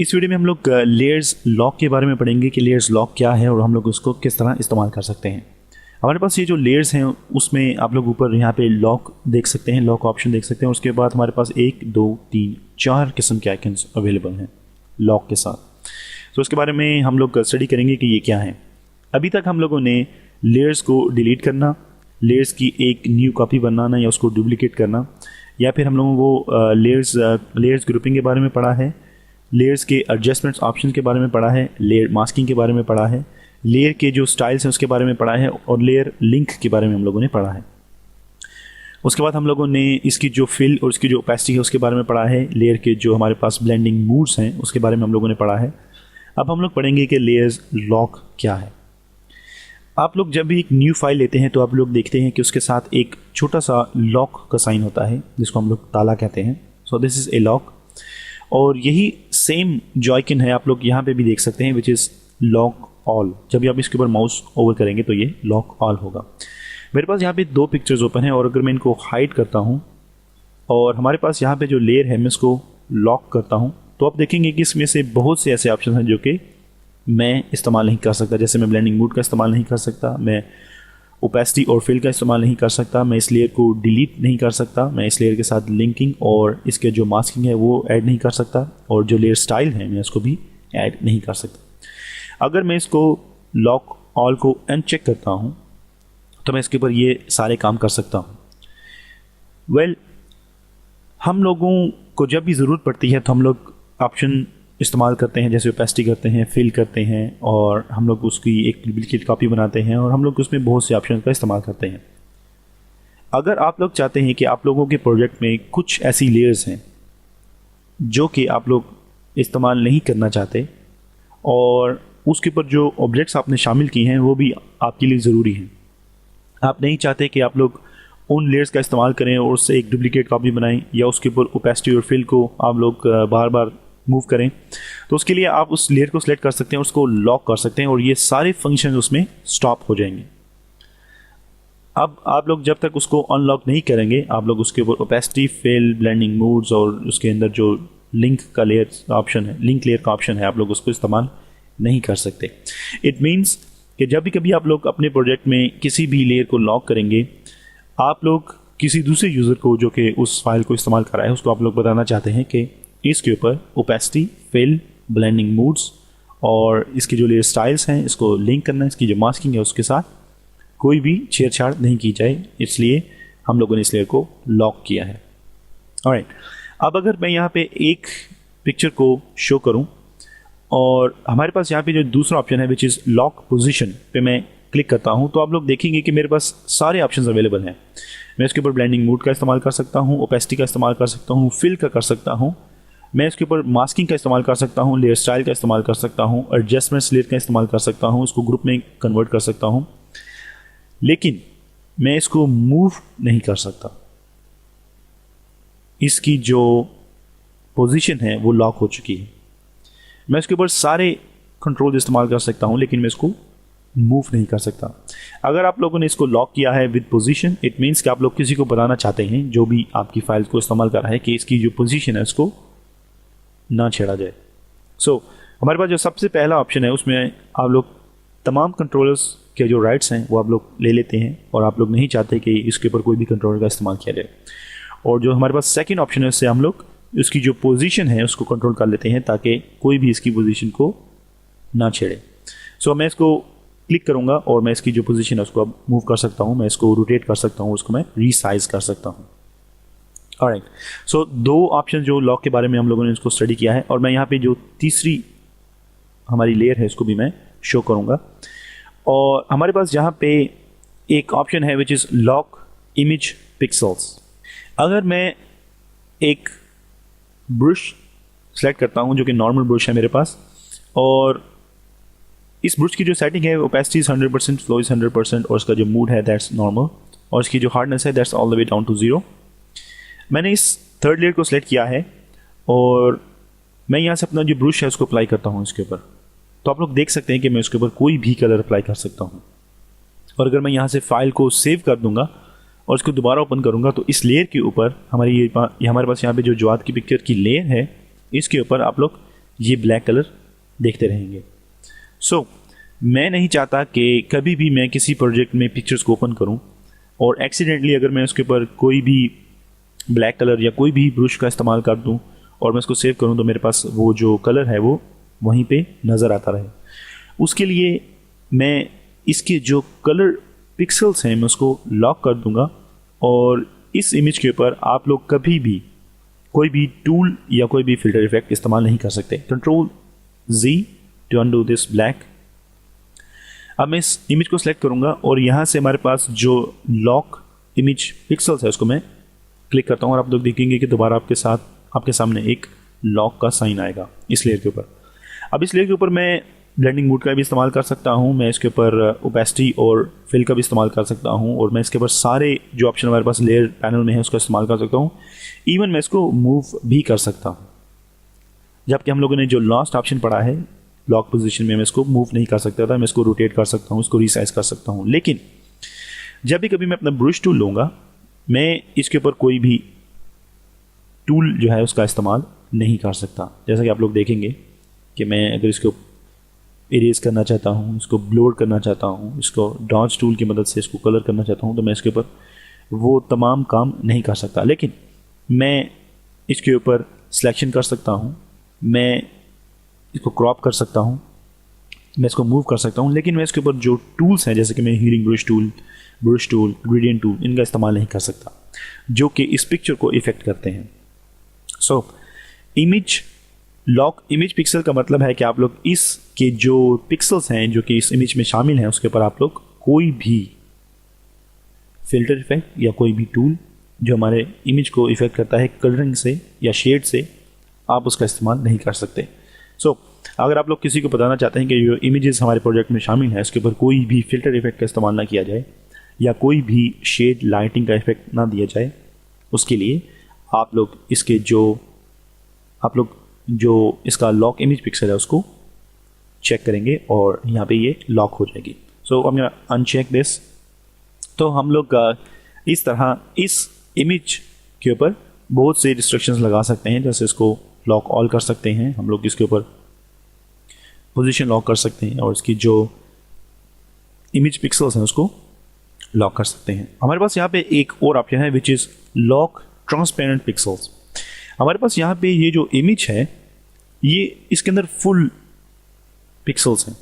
इस वीडियो में हम लोग लेयर्स लॉक के बारे में पढ़ेंगे कि लेयर्स लॉक क्या है और हम लोग उसको किस तरह इस्तेमाल कर सकते हैं। हमारे पास ये जो लेयर्स हैं उसमें आप लोग ऊपर यहाँ पे लॉक देख सकते हैं, लॉक ऑप्शन देख सकते हैं। उसके बाद हमारे पास 1 2 3 4 किस्म के आइकन्स अवेलेबल हैं लॉक के साथ। तो उसके बारे में हम लोग स्टडी करेंगे कि ये क्या है। अभी तक हम लोगों ने लेयर्स को डिलीट करना, लेयर्स की एक न्यू कॉपी बनाना या उसको डुप्लीकेट करना, या फिर हम लोगों को लेयर्स ग्रुपिंग के बारे में पढ़ा है, लेयर्स के एडजस्टमेंट्स ऑप्शन के बारे में पढ़ा है, लेयर मास्किंग के बारे में पढ़ा है, लेयर के जो स्टाइल्स हैं उसके बारे में पढ़ा है और लेयर लिंक के बारे में हम लोगों ने पढ़ा है। उसके बाद हम लोगों ने इसकी जो फिल और इसकी जो ओपेसिटी है उसके बारे में पढ़ा है। लेयर के जो हमारे पास ब्लेंडिंग मूड्स हैं उसके बारे में हम लोगों ने पढ़ा है। अब हम लोग पढ़ेंगे कि लेयर्स लॉक क्या है। आप लोग जब भी एक न्यू फाइल लेते हैं तो आप लोग देखते हैं कि उसके साथ एक छोटा सा लॉक का साइन होता है जिसको हम लोग ताला कहते हैं। So this is a lock, और यही सेम जो आइकन है आप लोग यहाँ पे भी देख सकते हैं विच इज़ लॉक ऑल। जब भी आप इसके ऊपर माउस ओवर करेंगे तो ये लॉक ऑल होगा। मेरे पास यहाँ पे 2 पिक्चर्स ओपन है और अगर मैं इनको हाइड करता हूँ और हमारे पास यहाँ पे जो लेयर है मैं इसको लॉक करता हूँ तो आप देखेंगे कि इसमें से बहुत से ऐसे ऑप्शन हैं जो कि मैं इस्तेमाल नहीं कर सकता। जैसे मैं ब्लेंडिंग मूड का इस्तेमाल नहीं कर सकता, मैं ओपेसिटी और फिल का इस्तेमाल नहीं कर सकता, मैं इस लेयर को डिलीट नहीं कर सकता, मैं इस लेयर के साथ लिंकिंग और इसके जो मास्किंग है वो ऐड नहीं कर सकता, और जो लेयर स्टाइल है मैं इसको भी ऐड नहीं कर सकता। अगर मैं इसको लॉक ऑल को अनचेक करता हूँ तो मैं इसके ऊपर ये सारे काम कर सकता हूँ। वेल, हम लोगों को जब भी ज़रूरत पड़ती है तो हम लोग ऑप्शन इस्तेमाल करते हैं, जैसे ओपेसिटी करते हैं, फिल करते हैं, और हम लोग उसकी एक डुप्लीकेट कॉपी बनाते हैं और हम लोग उसमें बहुत से ऑप्शन का इस्तेमाल करते हैं। अगर आप लोग चाहते हैं कि आप लोगों के प्रोजेक्ट में कुछ ऐसी लेयर्स हैं जो कि आप लोग इस्तेमाल नहीं करना चाहते और उसके ऊपर जो ऑब्जेक्ट्स आपने शामिल किए हैं वो भी आपके लिए ज़रूरी हैं, आप नहीं चाहते कि आप लोग उन लेयर्स का इस्तेमाल करें और उससे एक डुप्लीकेट कॉपी बनाएं या उसके ऊपर ओपेसिटी और फिल को आप लोग बार बार मूव करें, तो उसके लिए आप उस लेयर को सिलेक्ट कर सकते हैं, उसको लॉक कर सकते हैं और ये सारे फंक्शन उसमें स्टॉप हो जाएंगे। अब आप लोग जब तक उसको अनलॉक नहीं करेंगे आप लोग उसके ऊपर ओपेसिटी, फिल, ब्लेंडिंग मूड्स और उसके अंदर जो लिंक का लेयर ऑप्शन है, लिंक लेयर का ऑप्शन है, आप लोग उसको इस्तेमाल नहीं कर सकते। इट मीन्स कि जब भी कभी आप लोग अपने प्रोजेक्ट में किसी भी लेयर को लॉक करेंगे, आप लोग किसी दूसरे यूज़र को जो कि उस फाइल को इस्तेमाल कर रहा है उसको आप लोग बताना चाहते हैं कि इसके ऊपर ओपेसिटी, फिल, ब्लेंडिंग मूड्स और इसकी जो लेयर स्टाइल्स हैं इसको लिंक करना, इसकी जो मास्किंग है उसके साथ कोई भी छेड़छाड़ नहीं की जाए, इसलिए हम लोगों ने इस लेयर को लॉक किया है। ऑलराइट, अब अगर मैं यहाँ पे एक पिक्चर को शो करूँ और हमारे पास यहाँ पे जो दूसरा ऑप्शन है विच इज़ लॉक पोजीशन पे मैं क्लिक करता हूँ तो आप लोग देखेंगे कि मेरे पास सारे ऑप्शंस अवेलेबल हैं। मैं इसके ऊपर ब्लेंडिंग मूड का इस्तेमाल कर सकता हूँ, ओपेसिटी का इस्तेमाल कर सकता हूँ, फिल का कर सकता हूँ, मैं इसके ऊपर मास्किंग का इस्तेमाल कर सकता हूँ, लेयर स्टाइल का इस्तेमाल कर सकता हूँ, एडजस्टमेंट्स लेयर का इस्तेमाल कर सकता हूँ, इसको ग्रुप में कन्वर्ट कर सकता हूँ, लेकिन मैं इसको मूव नहीं कर सकता। इसकी जो पोजीशन है वो लॉक हो चुकी है। मैं इसके ऊपर सारे कंट्रोल इस्तेमाल कर सकता हूँ लेकिन मैं इसको मूव नहीं कर सकता। अगर आप लोगों ने इसको लॉक किया है विद पोजीशन, इट मीन्स कि आप लोग किसी को बताना चाहते हैं जो भी आपकी फाइल को इस्तेमाल कर रहा है कि इसकी जो पोजीशन है उसको ना छेड़ा जाए। सो हमारे पास जो सबसे पहला ऑप्शन है उसमें आप लोग तमाम कंट्रोलर्स के जो राइट्स हैं वो आप लोग ले लेते हैं और आप लोग नहीं चाहते कि इसके ऊपर कोई भी कंट्रोलर का इस्तेमाल किया जाए। और जो हमारे पास सेकंड ऑप्शन है उससे हम लोग इसकी जो पोजीशन है उसको कंट्रोल कर लेते हैं ताकि कोई भी इसकी पोजीशन को ना छेड़े। सो मैं इसको क्लिक करूँगा और मैं इसकी जो पोजीशन है उसको अब मूव कर सकता हूँ, मैं इसको रोटेट कर सकता हूँ, उसको मैं रीसाइज कर सकता हूँ। ऑलराइट, सो 2 ऑप्शन जो लॉक के बारे में हम लोगों ने इसको स्टडी किया है और मैं यहाँ पे जो तीसरी हमारी लेयर है इसको भी मैं शो करूँगा। और हमारे पास यहाँ पे एक ऑप्शन है which is lock image pixels. अगर मैं एक ब्रश सेलेक्ट करता हूँ जो कि नॉर्मल ब्रश है मेरे पास, और इस ब्रश की जो सेटिंग है ओपेसिटी इज़ 100%, फ्लो इज़ 100% और इसका जो मूड है दैट्स नॉर्मल और इसकी जो हार्डनेस है that's all the way down to 0। मैंने इस थर्ड लेयर को सिलेक्ट किया है और मैं यहाँ से अपना जो ब्रश है उसको अप्लाई करता हूँ इसके ऊपर, तो आप लोग देख सकते हैं कि मैं उसके ऊपर कोई भी कलर अप्लाई कर सकता हूँ। और अगर मैं यहाँ से फाइल को सेव कर दूंगा और इसको दोबारा ओपन करूँगा तो इस लेयर के ऊपर हमारे पास यहाँ पे जो जवाद की पिक्चर की लेयर है इसके ऊपर आप लोग ये ब्लैक कलर देखते रहेंगे। सो मैं नहीं चाहता कि कभी भी मैं किसी प्रोजेक्ट में पिक्चर्स को ओपन करूं और एक्सीडेंटली अगर मैं उसके ऊपर कोई भी ब्लैक कलर या कोई भी ब्रश का इस्तेमाल कर दूं और मैं उसको सेव करूं तो मेरे पास वो जो कलर है वो वहीं पे नज़र आता रहे। उसके लिए मैं इसके जो कलर पिक्सल्स हैं मैं उसको लॉक कर दूंगा और इस इमेज के ऊपर आप लोग कभी भी कोई भी टूल या कोई भी फिल्टर इफेक्ट इस्तेमाल नहीं कर सकते। Control Z to undo this black. अब मैं इस इमेज को सिलेक्ट करूंगा और यहाँ से हमारे पास जो लॉक इमेज पिक्सल्स है उसको मैं क्लिक करता हूँ और आप लोग देखेंगे कि दोबारा आपके सामने एक लॉक का साइन आएगा इस लेयर के ऊपर। अब इस लेयर के ऊपर मैं ब्लेंडिंग मोड का भी इस्तेमाल कर सकता हूँ, मैं इसके ऊपर ओपेसिटी और फिल का भी इस्तेमाल कर सकता हूँ और मैं इसके ऊपर सारे जो ऑप्शन हमारे पास लेयर पैनल में है उसका इस्तेमाल कर सकता हूँ। इवन मैं इसको मूव भी कर सकता हूँ, जबकि हम लोगों ने जो लास्ट ऑप्शन पढ़ा है लॉक पोजीशन में मैं इसको मूव नहीं कर सकता था, मैं इसको रोटेट कर सकता हूँ, इसको रिसाइज कर सकता हूँ। लेकिन जब भी कभी मैं अपना ब्रश टूल लूँगा मैं इसके ऊपर कोई भी टूल जो है उसका इस्तेमाल नहीं कर सकता। जैसा कि आप लोग देखेंगे कि मैं अगर इसको इरेज करना चाहता हूँ, इसको ब्लोर करना चाहता हूँ, इसको डॉज टूल की मदद से इसको कलर करना चाहता हूँ तो मैं इसके ऊपर वो तमाम काम नहीं कर सकता। लेकिन मैं इसके ऊपर सिलेक्शन कर सकता हूँ, मैं इसको क्रॉप कर सकता हूँ, मैं इसको मूव कर सकता हूँ। लेकिन मैं इसके ऊपर जो टूल्स हैं जैसे कि मैं healing brush tool, gradient tool, इनका इस्तेमाल नहीं कर सकता जो कि इस पिक्चर को इफेक्ट करते हैं। So image lock image pixel का मतलब है कि आप लोग इसके जो पिक्सल्स हैं जो कि इस इमेज में शामिल हैं उसके ऊपर आप लोग कोई भी फिल्टर इफेक्ट या कोई भी टूल जो हमारे इमेज को इफेक्ट करता है कलरिंग से या शेड से, आप उसका इस्तेमाल नहीं कर सकते। सो अगर आप लोग किसी को बताना चाहते हैं कि जो इमेजेस हमारे प्रोजेक्ट में शामिल है उसके ऊपर कोई भी फिल्टर इफेक्ट का इस्तेमाल ना किया जाए या कोई भी शेड लाइटिंग का इफेक्ट ना दिया जाए, उसके लिए आप लोग जो इसका लॉक इमेज पिक्सल है उसको चेक करेंगे और यहाँ पे ये लॉक हो जाएगी। सो अब मैं अनचेक दिस, तो हम लोग इस तरह इस इमेज के ऊपर बहुत से रिस्ट्रिक्शंस लगा सकते हैं। जैसे इसको लॉक ऑल कर सकते हैं, हम लोग इसके ऊपर पोजीशन लॉक कर सकते हैं और इसकी जो इमेज पिक्सल्स हैं उसको लॉक कर सकते हैं। हमारे पास यहाँ पे एक और ऑप्शन है which is lock transparent pixels. हमारे पास यहाँ पे ये जो इमेज है ये इसके अंदर फुल पिक्सल्स हैं,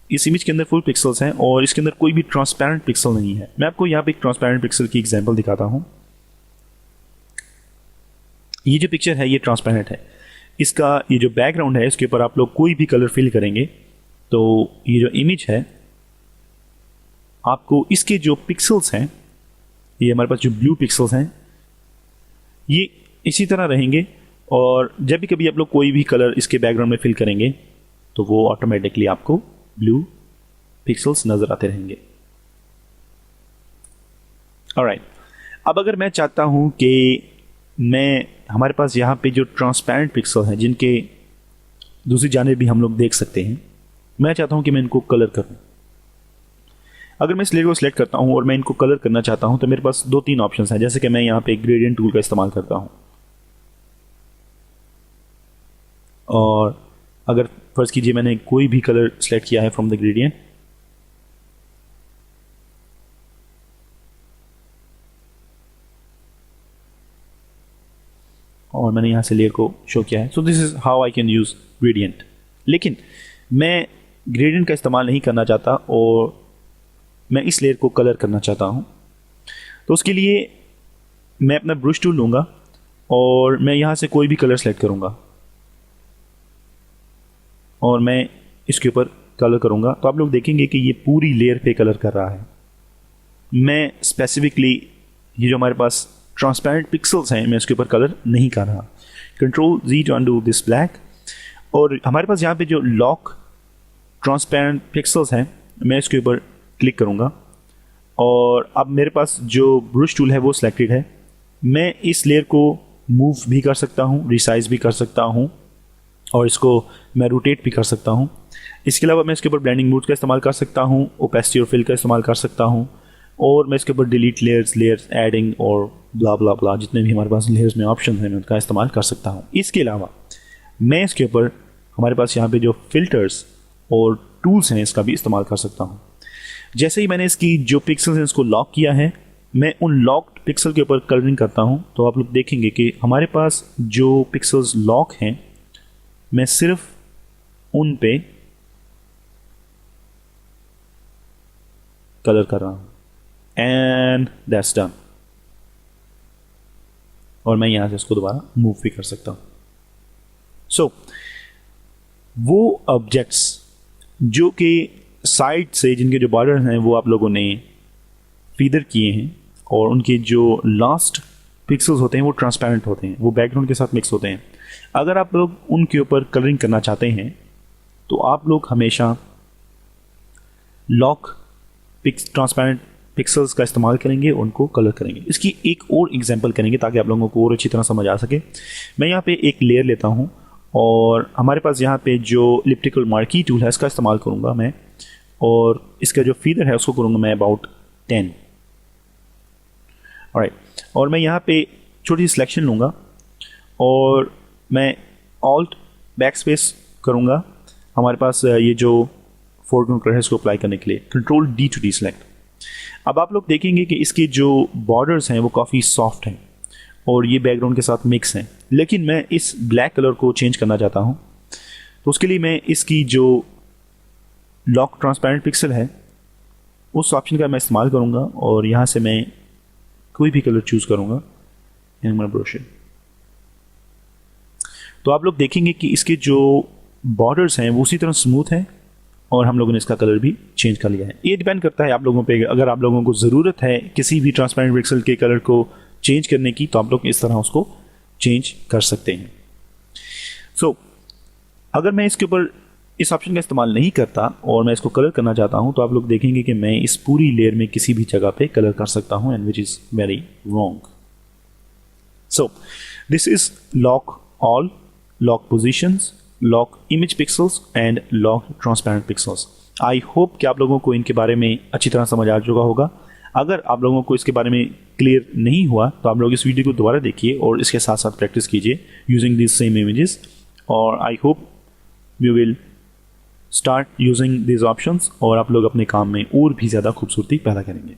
इस इमेज के अंदर फुल पिक्सल्स हैं और इसके अंदर कोई भी ट्रांसपेरेंट पिक्सल नहीं है। मैं आपको यहाँ पे एक ट्रांसपेरेंट पिक्सल की एग्जांपल दिखाता हूँ। ये जो पिक्चर है ये ट्रांसपेरेंट है, इसका ये जो बैकग्राउंड है इसके ऊपर आप लोग कोई भी कलर फिल करेंगे तो ये जो इमेज है आपको इसके जो पिक्सल्स हैं, ये हमारे पास जो ब्लू पिक्सल्स हैं ये इसी तरह रहेंगे और जब भी कभी आप लोग कोई भी कलर इसके बैकग्राउंड में फिल करेंगे तो वो ऑटोमेटिकली आपको ब्लू पिक्सल्स नजर आते रहेंगे। ऑलराइट, अब अगर मैं चाहता हूं कि हमारे पास यहाँ पे जो ट्रांसपेरेंट पिक्सल हैं जिनके दूसरी जानिब भी हम लोग देख सकते हैं, मैं चाहता हूं कि मैं इनको कलर करूं। अगर मैं इस लेयर को सिलेक्ट करता हूं और मैं इनको कलर करना चाहता हूं तो मेरे पास 2-3 ऑप्शंस हैं। जैसे कि मैं यहाँ पे ग्रेडियंट टूल का इस्तेमाल करता हूं और अगर फर्ज कीजिए मैंने कोई भी कलर सेलेक्ट किया है फ्रॉम द ग्रेडियंट, और मैंने यहाँ से लेयर को शो किया है। So this is how I can use gradient. लेकिन मैं ग्रेडियंट का इस्तेमाल नहीं करना चाहता और मैं इस लेयर को कलर करना चाहता हूँ, तो उसके लिए मैं अपना ब्रश टूल लूँगा और मैं यहाँ से कोई भी कलर सेलेक्ट करूँगा और मैं इसके ऊपर कलर करूँगा तो आप लोग देखेंगे कि ये पूरी लेयर पे कलर कर रहा है। मैं स्पेसिफिकली ये जो हमारे पास ट्रांसपेरेंट पिक्सल्स हैं मैं इसके ऊपर कलर नहीं कर रहा। Control Z to undo this black, और हमारे पास यहाँ पे जो लॉक ट्रांसपेरेंट पिक्सल्स हैं मैं इसके ऊपर क्लिक करूँगा और अब मेरे पास जो ब्रश टूल है वो सिलेक्टेड है। मैं इस लेयर को मूव भी कर सकता हूँ, रिसाइज भी कर सकता हूँ और इसको मैं रोटेट भी कर सकता हूँ। इसके अलावा मैं इसके ऊपर ब्लेंडिंग मोड का इस्तेमाल कर सकता हूँ, ओपेसिटी और फिल का इस्तेमाल कर सकता हूँ और मैं इसके ऊपर डिलीट लेयर्स एडिंग और ब्ला ब्ला ब्ला जितने भी हमारे पास लेयर्स में ऑप्शन हैं मैं उनका इस्तेमाल कर सकता हूँ। इसके अलावा मैं इसके ऊपर हमारे पास यहाँ पे जो फिल्टर्स और टूल्स हैं इसका भी इस्तेमाल कर सकता हूँ। जैसे ही मैंने इसकी जो पिक्सल्स हैं इसको लॉक किया है, मैं उन लॉक्ड पिक्सल के ऊपर कलरिंग करता हूँ, तो आप लोग देखेंगे कि हमारे पास जो पिक्सल्स लॉक हैं मैं सिर्फ उन पे कलर कर रहा हूँ एंड दैट्स डन। और मैं यहाँ से इसको दोबारा मूव भी कर सकता हूँ। सो वो ऑब्जेक्ट्स जो कि साइड से जिनके जो बॉर्डर हैं वो आप लोगों ने फीदर किए हैं और उनके जो लास्ट पिक्सल्स होते हैं वो ट्रांसपेरेंट होते हैं, वो बैकग्राउंड के साथ मिक्स होते हैं। अगर आप लोग उनके ऊपर कलरिंग करना चाहते हैं तो आप लोग हमेशा लॉक ट्रांसपेरेंट पिक्सल्स का इस्तेमाल करेंगे, उनको कलर करेंगे। इसकी एक और एग्जांपल करेंगे ताकि आप लोगों को और अच्छी तरह समझ आ सके। मैं यहाँ पे एक लेयर लेता हूँ और हमारे पास यहाँ पे जो इलिप्टिकल मार्की टूल है इसका इस्तेमाल करूँगा मैं, और इसका जो फीदर है उसको करूँगा मैं अबाउट 10। ऑलराइट, और मैं यहाँ पे छोटी सी सिलेक्शन लूँगा और मैं ऑल्ट बैक स्पेस करूँगा। हमारे पास ये जो फोरग्राउंड कलर है इसको अप्लाई करने के लिए कंट्रोल D to deselect। अब आप लोग देखेंगे कि इसके जो बॉर्डर्स हैं वो काफ़ी सॉफ्ट हैं और ये बैकग्राउंड के साथ मिक्स हैं, लेकिन मैं इस ब्लैक कलर को चेंज करना चाहता हूँ। तो उसके लिए मैं इसकी जो लॉक ट्रांसपेरेंट पिक्सल है उस ऑप्शन का मैं इस्तेमाल करूँगा और यहाँ से मैं कोई भी कलर चूज़ करूँगा इन माय ब्रश। तो आप लोग देखेंगे कि इसके जो बॉर्डर्स हैं वो उसी तरह स्मूथ हैं और हम लोगों ने इसका कलर भी चेंज कर लिया है। ये डिपेंड करता है आप लोगों पे, अगर आप लोगों को ज़रूरत है किसी भी ट्रांसपेरेंट पिक्सल के कलर को चेंज करने की तो आप लोग इस तरह उसको चेंज कर सकते हैं। सो अगर मैं इसके ऊपर इस ऑप्शन का इस्तेमाल नहीं करता और मैं इसको कलर करना चाहता हूं तो आप लोग देखेंगे कि मैं इस पूरी लेयर में किसी भी जगह पे कलर कर सकता हूं, and which is very wrong. So this is lock all, lock positions, lock image pixels and lock transparent pixels. I hope कि आप लोगों को इनके बारे में अच्छी तरह समझ आ चुका होगा। अगर आप लोगों को इसके बारे में क्लियर नहीं हुआ तो आप लोग इस वीडियो को दोबारा देखिए और इसके साथ साथ प्रैक्टिस कीजिए यूजिंग दिस सेम इमेजेस, और I hope we will start using this options और आप लोग अपने काम में और भी ज़्यादा खूबसूरती पैदा करेंगे।